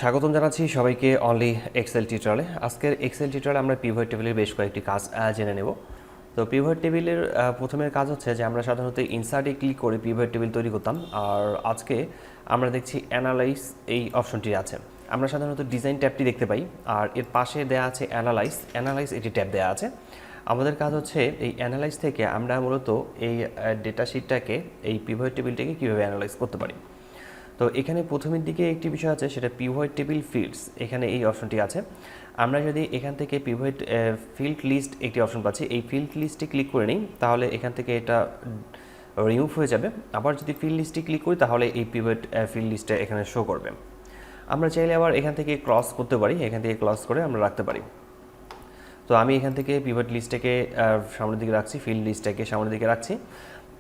স্বাগতম জানাচ্ছি সবাইকে অনলি এক্সেল টিউটোরিয়ালে। আজকের এক্সেল টিউটোরিয়ালে আমরা পিভট টেবিলের বেশ কয়েকটি কাজ জেনে নেব। তো পিভট টেবিলের প্রথমের কাজ হচ্ছে যে আমরা সাধারণত ইনসার্টে ক্লিক করে পিভট টেবিল তৈরি করতাম, আর আজকে আমরা দেখছি অ্যানালাইজ এই অপশনটি আছে। আমরা সাধারণত ডিজাইন ট্যাবটি দেখতে পাই, আর এর পাশে দেওয়া আছে অ্যানালাইজ এটি ট্যাব দেওয়া আছে। আমাদের কাজ হচ্ছে এই অ্যানালাইজ থেকে আমরা মূলত এই ডেটা শিটটাকে, এই পিভট টেবিলটাকে কীভাবে অ্যানালাইজ করতে পারি। তো এখানে প্রথমের দিকে একটি বিষয় আছে, সেটা পিভট টেবিল ফিল্ডস। এখানে এই অপশনটি আছে। আমরা যদি এখান থেকে পিভট ফিল্ড লিস্ট একটি অপশন পাচ্ছি, এই ফিল্ড লিস্টে ক্লিক করে নিই তাহলে এখান থেকে এটা রিমুভ হয়ে যাবে। আবার যদি ফিল্ড লিস্টে ক্লিক করি তাহলে এই পিভট ফিল্ড লিস্টে এখানে শো করবে। আমরা চাইলে আবার এখান থেকে ক্রস করতে পারি, এখান থেকে ক্রস করে আমরা রাখতে পারি। তো আমি এখান থেকে পিভট লিস্টটাকে সামনের দিকে রাখছি, ফিল্ড লিস্টটাকে সামনের দিকে রাখছি।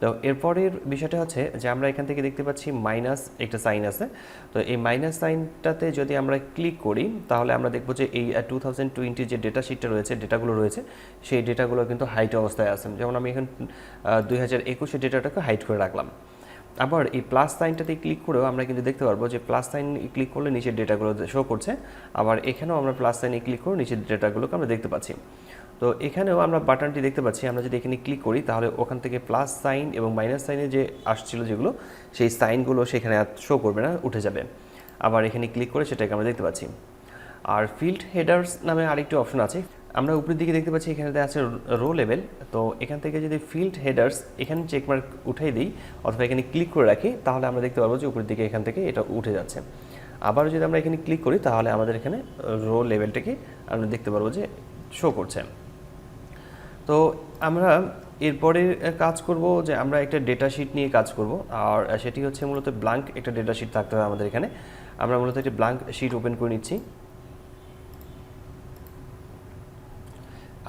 তো এরপরের বিষয়টা হচ্ছে যে আমরা এখান থেকে দেখতে পাচ্ছি মাইনাস একটা সাইন আছে। তো এই মাইনাস সাইনটাতে যদি আমরা ক্লিক করি তাহলে আমরা দেখব যে এই 2020 যে ডেটা শিটটা রয়েছে, ডেটাগুলো রয়েছে, সেই ডেটাগুলো কিন্তু হাইট অবস্থায় আছে। যেমন আমি এখন 2021-এর ডেটাটাকে হাইট করে রাখলাম। আবার এই প্লাস সাইনটাতে ক্লিক করেও আমরা কিন্তু দেখতে পারবো যে প্লাস সাইন ক্লিক করলে নিচের ডেটাগুলো শো করছে। আবার এখানেও আমরা প্লাস সাইনে ক্লিক করে নিচের ডেটাগুলোকে আমরা দেখতে পাচ্ছি। তো এখানেও আমরা বাটনটি দেখতে পাচ্ছি। আমরা যদি এখানে ক্লিক করি তাহলে ওখান থেকে প্লাস সাইন এবং মাইনাস সাইনে যে আসছিল যেগুলো, সেই সাইনগুলো সেখানে শো করবে না, উঠে যাবে। আবার এখানে ক্লিক করে সেটাকে আমরা দেখতে পাচ্ছি। আর ফিল্ড হেডার্স নামে আরেকটি অপশন আছে। আমরা উপরের দিকে দেখতে পাচ্ছি এখানে আছে রো লেভেল। তো এখান থেকে যদি ফিল্ড হেডার্স এখানে চেকমার্ক উঠাই দিই অথবা এখানে ক্লিক করে রাখি তাহলে আমরা দেখতে পারবো যে উপরের দিকে এখান থেকে এটা উঠে যাচ্ছে। আবার যদি আমরা এখানে ক্লিক করি তাহলে আমাদের এখানে রো লেভেলটাকে আমরা দেখতে পারবো যে শো করছে। তো আমরা এরপরে কাজ করব যে আমরা একটা ডেটা শিট নিয়ে কাজ করব, আর সেটি হচ্ছে মূলত ব্ল্যাঙ্ক একটা ডেটা শিট থাকতে হবে আমাদের এখানে। আমরা মূলত একটি ব্ল্যাঙ্ক শিট ওপেন করে নিচ্ছি।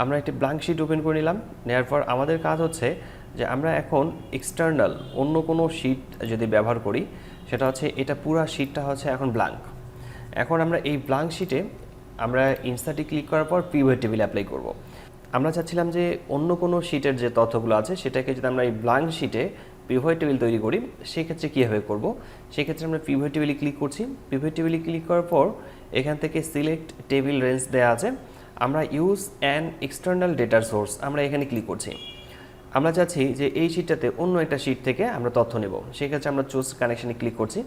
আমরা একটি ব্ল্যাঙ্ক শিট ওপেন করে নিলাম। নেওয়ার পর আমাদের কাজ হচ্ছে যে আমরা এখন এক্সটার্নাল অন্য কোনো শিট যদি ব্যবহার করি, সেটা হচ্ছে এটা পুরা শিটটা হচ্ছে এখন ব্ল্যাঙ্ক। এখন আমরা এই ব্ল্যাঙ্ক শিটে আমরা ইনসার্টে ক্লিক করার পর পিভট টেবিল অ্যাপ্লাই করব। আমরা চাচ্ছিলাম যে অন্য কোনো শিটের যে তথ্যগুলো আছে সেটাকে যদি আমরা এই ব্ল্যাঙ্ক শিটে পিভট টেবিল তৈরি করি, সেক্ষেত্রে কীভাবে করব। সেক্ষেত্রে আমরা পিভট টেবিলে ক্লিক করছি। পিভট টেবিলে ক্লিক করার পর এখান থেকে সিলেক্ট টেবিল রেঞ্জ দেওয়া আছে। আমরা use an external data source আমরা এখানে ক্লিক করছি। আমরা চাচ্ছি যে এই শিটটাতে অন্য একটা শিট থেকে আমরা তথ্য নেব, সেক্ষেত্রে আমরা চুজ কানেকশানে ক্লিক করছি।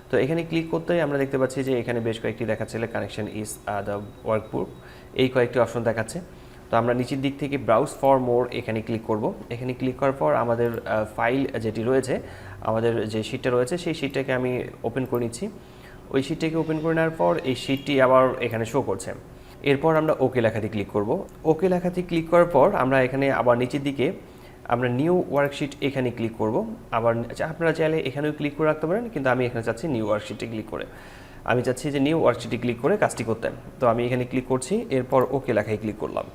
তো এখানে ক্লিক করতেই আমরা দেখতে পাচ্ছি যে এখানে বেশ কয়েকটি দেখাচ্ছে, কানেকশন ইজ দ্য ওয়ার্কবুক, এই কয়েকটি অপশন দেখাচ্ছে। তো আমরা নিচের দিক থেকে ব্রাউজ ফর মোর এখানে ক্লিক করব। এখানে ক্লিক করার পর আমাদের ফাইল যেটি রয়েছে, আমাদের যে শিটটা রয়েছে সেই শিটটাকে আমি ওপেন করে নিচ্ছি। ওই শিটটাকে ওপেন করে নেওয়ার পর এই শিটটি আবার এখানে শো করছে। এরপর আমরা ওকে লেখাতে ক্লিক করব। ওকে লেখাতে ক্লিক করার পর আমরা এখানে আবার নিচের দিকে আমরা নিউ ওয়ার্কশিট এখানে ক্লিক করব। আবার আপনারা চাইলে এখানেও ক্লিক করে রাখতে পারেন, কিন্তু আমি এখানে চাচ্ছি নিউ ওয়ার্কশিটে ক্লিক করে, আমি চাচ্ছি যে নিউ ওয়ার্কশিটে ক্লিক করে কাজটি করতে। তো আমি এখানে ক্লিক করছি, এরপর ওকে লেখায় ক্লিক করলাম।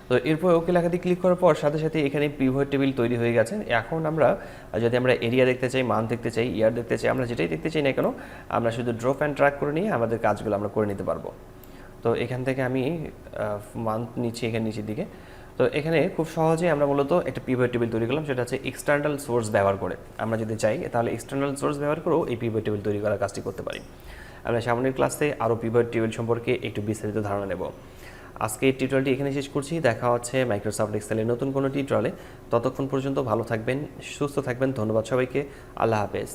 তো এরপর ওকে লেখাতে ক্লিক করার পর সাথে সাথে এখানে পিভট টেবিল তৈরি হয়ে গেছে। এখন আমরা যদি আমরা এরিয়া দেখতে চাই, মান দেখতে চাই, ইয়ার দেখতে চাই, আমরা যেটাই দেখতে চাই না কেন, আমরা শুধু ড্রপ অ্যান্ড ট্র্যাক করে নিয়ে আমাদের কাজগুলো আমরা করে নিতে পারবো। তো এখান থেকে আমি মান্থ নিচ্ছি এখানে নিচের দিকে। তো এখানে খুব সহজেই আমরা মূলত একটা পিভট টেবিল তৈরি করলাম, সেটা হচ্ছে এক্সটার্নাল সোর্স ব্যবহার করে। আমরা যদি চাই তাহলে এক্সটার্নাল সোর্স ব্যবহার করেও এই পিভট টেবিল তৈরি করার কাজটি করতে পারি। আমরা সামনের ক্লাসে আরও পিভট টেবিল সম্পর্কে একটু বিস্তারিত ধারণা নেব। আজকে এই টিউটোরিয়ালটি এখানে শেষ করছি। দেখা হচ্ছে মাইক্রোসফট এক্সেলের নতুন কোনো টিউটোরিয়ালে। ততক্ষণ পর্যন্ত ভালো থাকবেন, সুস্থ থাকবেন। ধন্যবাদ সবাইকে। আল্লাহ হাফেজ।